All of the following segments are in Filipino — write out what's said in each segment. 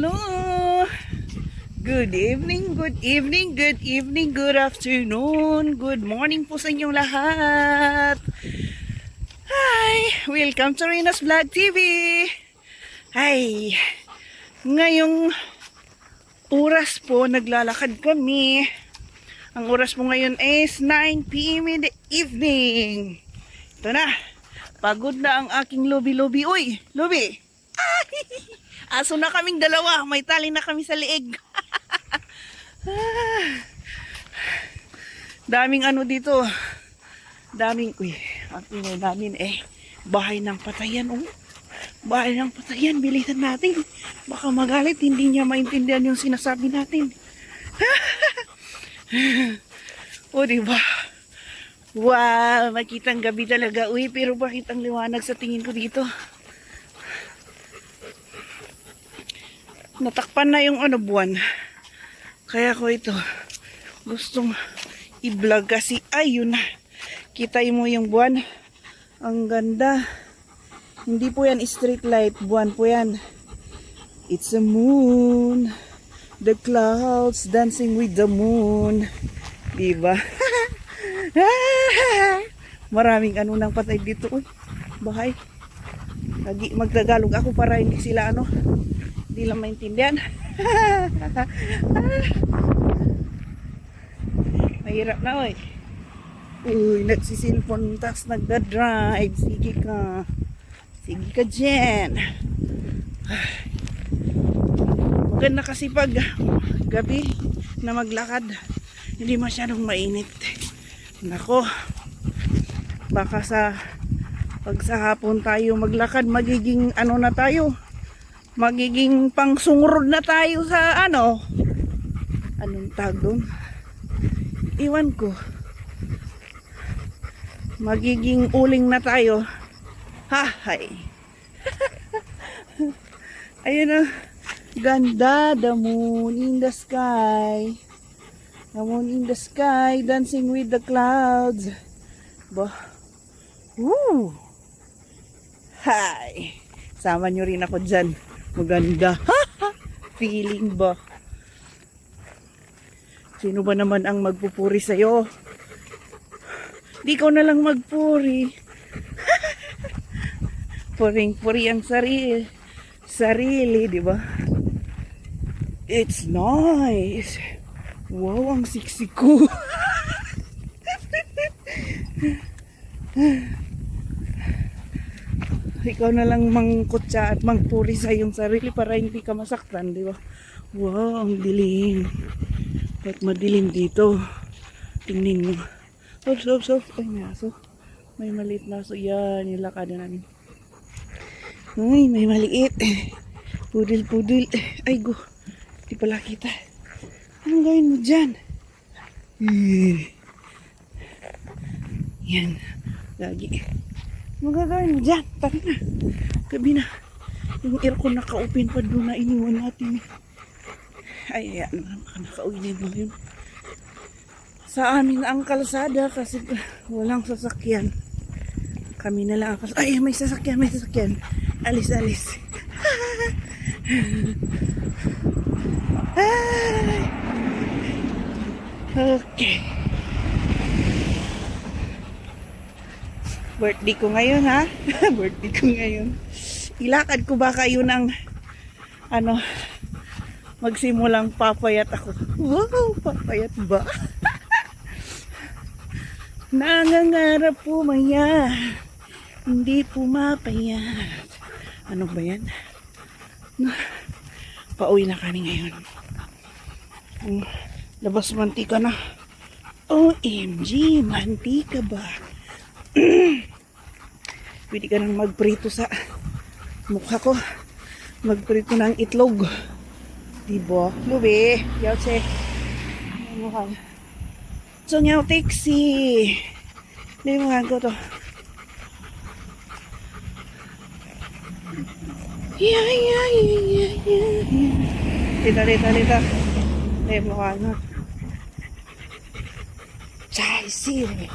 Hello! Good evening, good evening, good evening, good afternoon, good morning po sa inyong lahat. Hi! Welcome to Rina's Vlog TV. Hi! Ngayong oras po, naglalakad kami. Ang oras po ngayon is 9 p.m. in the evening. Ito na. Pagod na ang aking lobi-lobi. Uy! Lobi! Aso na kaming dalawa. May tali na kami sa liig. Daming ano dito. Daming, uy, ang ingay namin bahay ng patayan. Oh. Bahay ng patayan. Bilisan natin. Baka magalit. Hindi niya maintindihan yung sinasabi natin. O, diba? Wow, makitang gabi talaga. Uy, pero bakit ang liwanag sa tingin ko dito? Natakpan na yung buwan. Kaya ko ito gustong i-vlog kasi ayun na. Kita mo yung buwan. Ang ganda. Hindi po yan street light. Buwan po yan. It's a moon. The clouds dancing with the moon. Diba? Maraming nang patay dito. Uy, bahay. Lagi magtagalog ako para hindi sila hindi lang maintindihan. Mahirap na oy. Uy, nagsisilpon tas nagda-drive. Sige ka. Sige ka dyan. Maganda kasi pag gabi na maglakad. Hindi masyadong mainit. Nako. Baka pag sa hapon tayo maglakad, magiging na tayo. Magiging pangsungurod na tayo sa anong tag doon? Iwan ko. Magiging uling na tayo. Hay. Ayun na. Ganda. The moon in the sky. The moon in the sky. Dancing with the clouds. Bah. Woo! Hay. Sama nyo rin ako dyan. Maganda. Feeling ba? Sino ba naman ang magpupuri sa'yo? Di ko na lang magpuri. Puring-puri ang sarili. Sarili, di ba? It's nice. Wow, ang siksi ko. Ikaw na lang mangkutsa at mangpuri sa iyong sarili para hindi ka masaktan, di ba? Wow, ang dilim. Ba't madilim dito? Tingnin mo. Stop. Ay, may aso. May maliit na aso. Yan, yung lakada namin. Ay, may maliit. Pudil. Ay, go. Di pala kita. Anong gawin mo dyan? Yan. Lagi. Magagawin mo dyan. Tara na. Gabi na. Yung aircon naka-open pa doon na iniwan natin. Ay, ayan. Naka-uwi na yun. Sa amin ang kalsada kasi walang sasakyan. Kami na lang ang kalsada. Ay, may sasakyan. Alis. Ay. Okay. Birthday ko ngayon, ha? Birthday ko ngayon. Ilakad ko ba kayo ng magsimulang papayat ako. Wow, papayat ba? Nangangarap pumaya, hindi pumapayat. Ano ba yan? Pauwi na kami ngayon. Labas mantika na. OMG, mantika ba? Pwede ka nang magprito sa mukha ko. Magprito ng itlog. Diba? Lubi. Yautse. Mukha. So, ngaw taxi. Limuhan ko to. Yeah. Lita. Limuhan na. Chay, siri.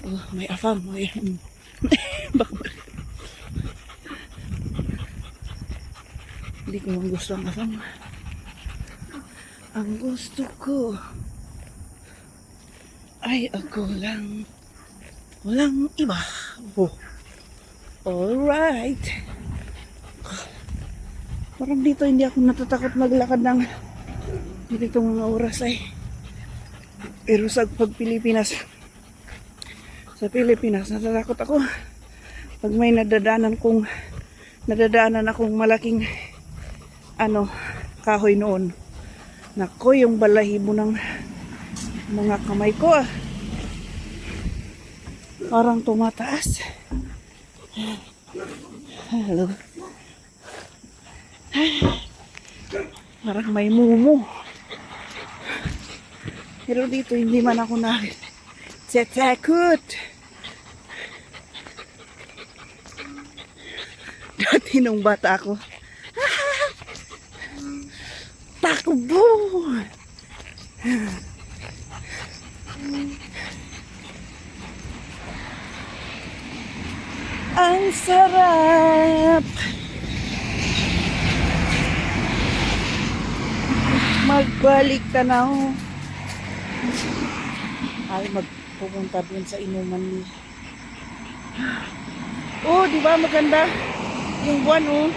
Oh, may afam. Hindi ko man gusto ang kasama. Ang gusto ko ay ako lang. Walang iba. Oh. Alright. Parang dito hindi ako natatakot maglakad ng ditong mga oras ay. Pero sa pag Pilipinas, sa Pilipinas, natatakot ako. Pag may nadadaanan akong malaking kahoy noon. Nako, yung balahibo ng mga kamay ko parang tumataas. Hello. Parang may mumu. Pero dito hindi man ako tatakot. Dati nung bata ako, takbo! Ang sarap! Magbalik tanaw. Ay, magpupunta dun sa inuman ni. Oh, di ba maganda? Yung buwan, oh.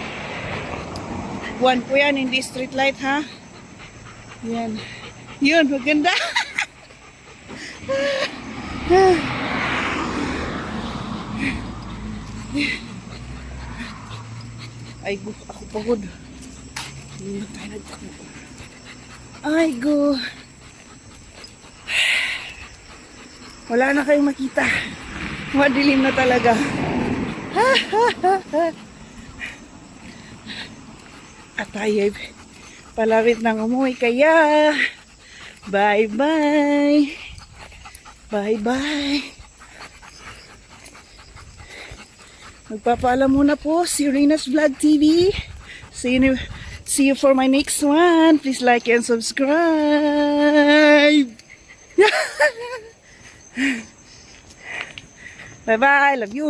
Buwan po yan, hindi street light, ha? Yan. Yun, maganda. Ay, go. Ako pagod. Hindi na tayo nagtakbo. Ay, go. Wala na kayong makita. Madilim na talaga. At tayo palapit ng umuwi kaya bye-bye. Bye-bye. Magpapaalam muna po si Rena's Vlog TV. See you for my next one. Please like and subscribe. Bye-bye. Love you.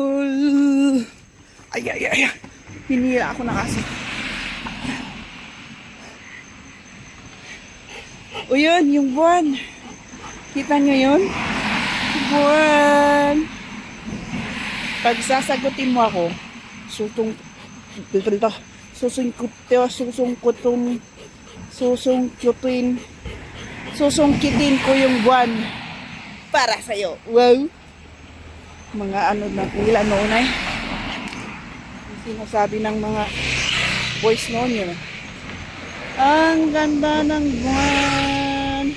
Ay. Hinila ako na kasi. O yun, yung buwan. Kita nyo yun? Buwan. Pag sasagutin mo ako, susungkitin ko yung buwan para sa'yo. Wow! Mga na nila noon ay. Sinasabi ng mga boys noon yun. Ang ganda ng buwan.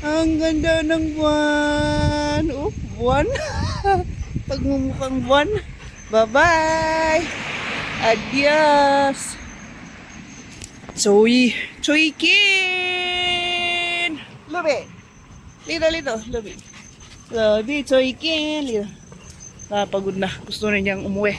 Ang ganda ng buwan. Oh, buwan. Pagmumukhang buwan. Bye-bye. Adios. Choykin. Lobe. Lito. Lobe. Lobe, Choykin. Pagod na. Gusto na niyang umuwi.